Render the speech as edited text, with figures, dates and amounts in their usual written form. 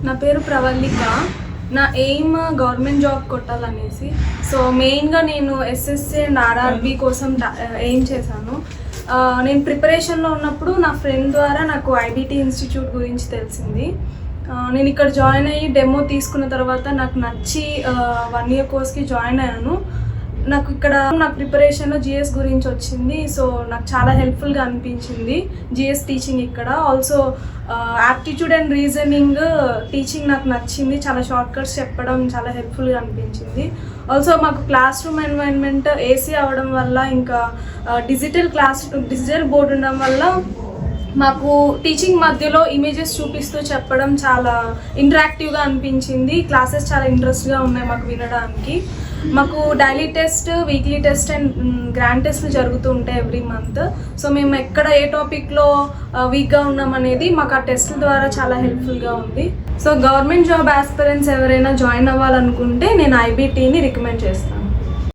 నా పేరు ప్రవల్లిక. నా ఎయిమ్ గవర్నమెంట్ జాబ్ కొట్టాలనేసి. సో మెయిన్గా నేను ఎస్ఎస్సి అండ్ ఆర్ఆర్బి కోసం ఎయిమ్ చేశాను. నేను ప్రిపరేషన్లో ఉన్నప్పుడు నా ఫ్రెండ్ ద్వారా నాకు ఐబిటి ఇన్స్టిట్యూట్ గురించి తెలిసింది. నేను ఇక్కడ జాయిన్ అయ్యి డెమో తీసుకున్న తర్వాత నాకు నచ్చి 1 year కోర్స్కి జాయిన్ అయ్యాను. నాకు ఇక్కడ నా ప్రిపరేషన్లో జిఎస్ గురించి వచ్చింది. సో నాకు చాలా హెల్ప్ఫుల్గా అనిపించింది జిఎస్ టీచింగ్ ఇక్కడ. Also aptitude and reasoning teaching నాకు నచ్చింది. చాలా షార్ట్ కట్స్ చెప్పడం చాలా హెల్ప్ఫుల్గా అనిపించింది. ఆల్సో మాకు క్లాస్ రూమ్ ఎన్వైరన్మెంట్ ఏసీ అవ్వడం వల్ల, ఇంకా డిజిటల్ బోర్డు ఉండడం వల్ల మాకు టీచింగ్ మధ్యలో ఇమేజెస్ చూపిస్తూ చెప్పడం చాలా ఇంటరాక్టివ్గా అనిపించింది. క్లాసెస్ చాలా ఇంట్రెస్ట్గా ఉన్నాయి మాకు వినడానికి. మాకు daily test, weekly test and grand టెస్ట్లు జరుగుతూ ఉంటాయి ఎవ్రీ మంత్. సో మేము ఎక్కడ ఏ టాపిక్లో వీక్గా ఉన్నామనేది మాకు ఆ టెస్ట్ల ద్వారా చాలా హెల్ప్ఫుల్గా ఉంది. సో గవర్నమెంట్ జాబ్ ఆస్పిరెంట్స్ ఎవరైనా జాయిన్ అవ్వాలనుకుంటే నేను ఐబిటిని రికమెండ్ చేస్తాను.